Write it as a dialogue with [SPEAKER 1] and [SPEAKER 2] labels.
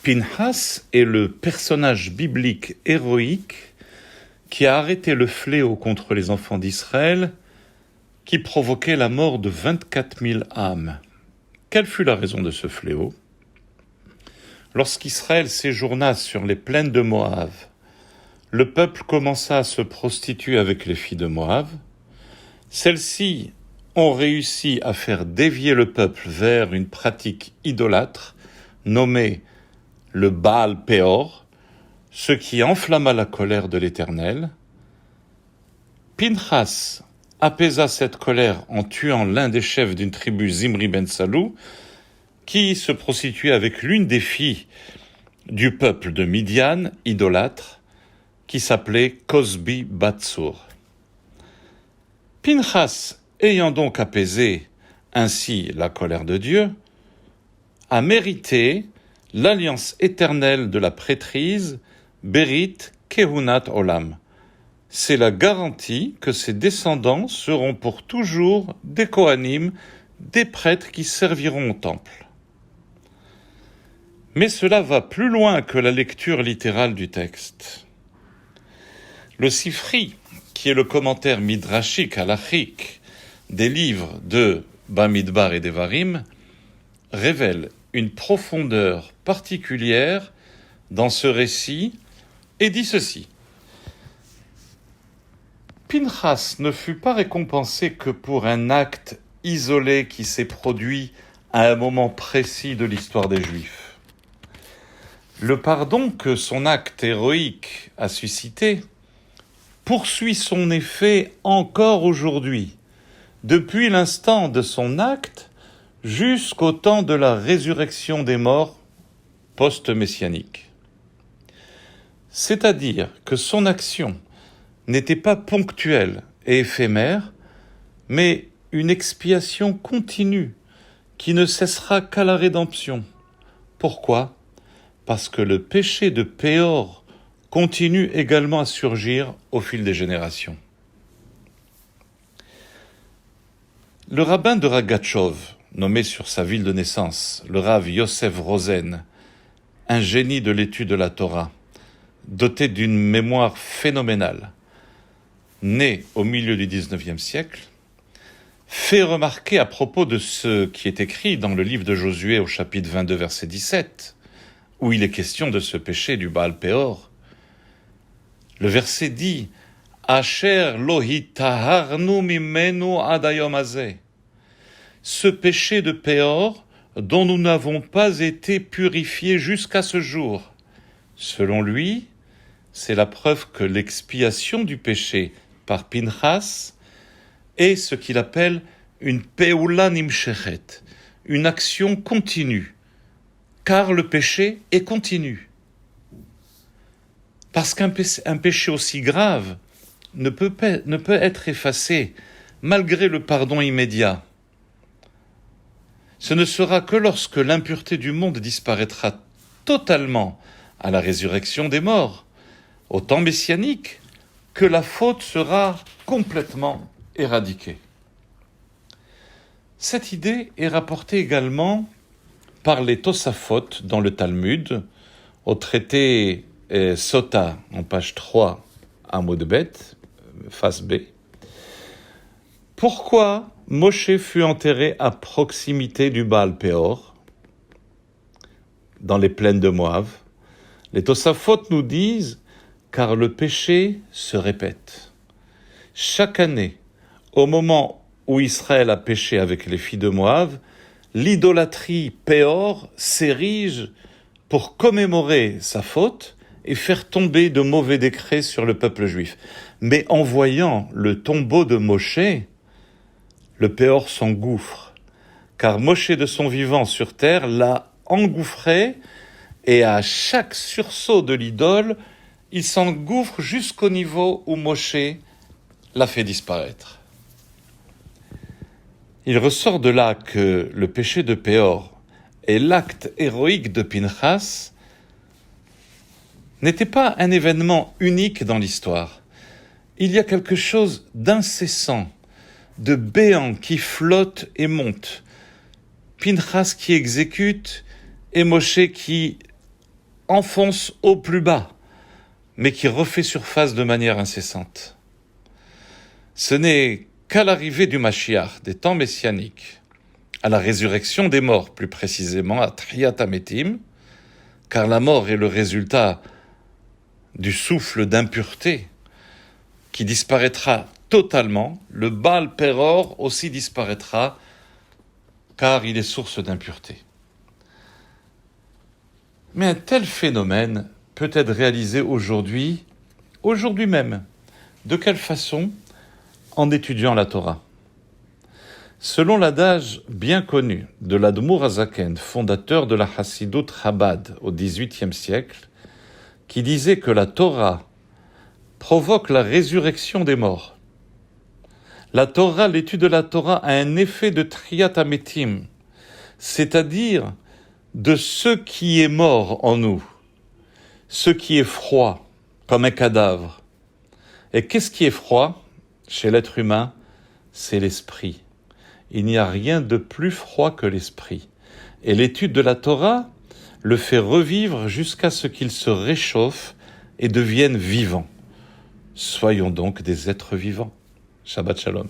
[SPEAKER 1] Pinhas est le personnage biblique héroïque qui a arrêté le fléau contre les enfants d'Israël qui provoquait la mort de 24 000 âmes. Quelle fut la raison de ce fléau ? Lorsqu'Israël séjourna sur les plaines de Moab, le peuple commença à se prostituer avec les filles de Moab. Celles-ci ont réussi à faire dévier le peuple vers une pratique idolâtre nommée le Baal Péor, ce qui enflamma la colère de l'Éternel. Pinhas apaisa cette colère en tuant l'un des chefs d'une tribu, Zimri ben Salou, qui se prostituait avec l'une des filles du peuple de Midian, idolâtre, qui s'appelait Cosbi Batsur. Pinhas, ayant donc apaisé ainsi la colère de Dieu, a mérité l'alliance éternelle de la prêtrise Berit Kehunat Olam. C'est la garantie que ses descendants seront pour toujours des Kohanim, des prêtres qui serviront au temple. Mais cela va plus loin que la lecture littérale du texte. Le Sifri, qui est le commentaire midrashique, halachique, des livres de Bamidbar et Devarim, révèle une profondeur particulière dans ce récit et dit ceci. Pinhas ne fut pas récompensé que pour un acte isolé qui s'est produit à un moment précis de l'histoire des Juifs. Le pardon que son acte héroïque a suscité poursuit son effet encore aujourd'hui, depuis l'instant de son acte jusqu'au temps de la résurrection des morts post-messianique. C'est-à-dire que son action n'était pas ponctuelle et éphémère, mais une expiation continue qui ne cessera qu'à la rédemption. Pourquoi ? Parce que le péché de Péor continue également à surgir au fil des générations. Le rabbin de Ragatchov, nommé sur sa ville de naissance, le Rav Yosef Rosen, un génie de l'étude de la Torah, doté d'une mémoire phénoménale, né au milieu du XIXe siècle, fait remarquer à propos de ce qui est écrit dans le livre de Josué au chapitre 22, verset 17, où il est question de ce péché du Baal Péor. Le verset dit « Asher lo hitaharnu mimenu ad hayom hazeh » ce péché de Péor dont nous n'avons pas été purifiés jusqu'à ce jour. Selon lui, c'est la preuve que l'expiation du péché par Pinhas est ce qu'il appelle une peula nimshechet, une action continue, car le péché est continu. Parce qu'un péché aussi grave ne peut être effacé malgré le pardon immédiat. Ce ne sera que lorsque l'impureté du monde disparaîtra totalement à la résurrection des morts, au temps messianique, que la faute sera complètement éradiquée. Cette idée est rapportée également par les Tosafot dans le Talmud, au traité Sota, en page 3, Amud Bet, face B. Pourquoi Moshe fut enterré à proximité du Baal Péor, dans les plaines de Moab? Les Tosafot nous disent « car le péché se répète ». Chaque année, au moment où Israël a péché avec les filles de Moab, l'idolâtrie Péor s'érige pour commémorer sa faute et faire tomber de mauvais décrets sur le peuple juif. Mais en voyant le tombeau de Moshe, le Péor s'engouffre, car Moshe de son vivant sur terre l'a engouffré, et à chaque sursaut de l'idole, il s'engouffre jusqu'au niveau où Moshe l'a fait disparaître. Il ressort de là que le péché de Péor et l'acte héroïque de Pinhas n'était pas un événement unique dans l'histoire. Il y a quelque chose d'incessant, de béant qui flotte et monte. Pinhas qui exécute et Moshe qui enfonce au plus bas, mais qui refait surface de manière incessante. Ce n'est qu'à l'arrivée du Mashiach, des temps messianiques, à la résurrection des morts, plus précisément à Triyat Hametim, car la mort est le résultat du souffle d'impureté qui disparaîtra totalement, le Baal Peror aussi disparaîtra, car il est source d'impureté. Mais un tel phénomène peut être réalisé aujourd'hui même. De quelle façon? En étudiant la Torah. Selon l'adage bien connu de l'Admour HaZaken, fondateur de la Hassidut Chabad au XVIIIe siècle, qui disait que la Torah provoque la résurrection des morts. La Torah, l'étude de la Torah a un effet de Triyat Hametim, c'est-à-dire de ce qui est mort en nous, ce qui est froid, comme un cadavre. Et qu'est-ce qui est froid chez l'être humain? C'est l'esprit. Il n'y a rien de plus froid que l'esprit. Et l'étude de la Torah le fait revivre jusqu'à ce qu'il se réchauffe et devienne vivant. Soyons donc des êtres vivants. Shabbat Shalom.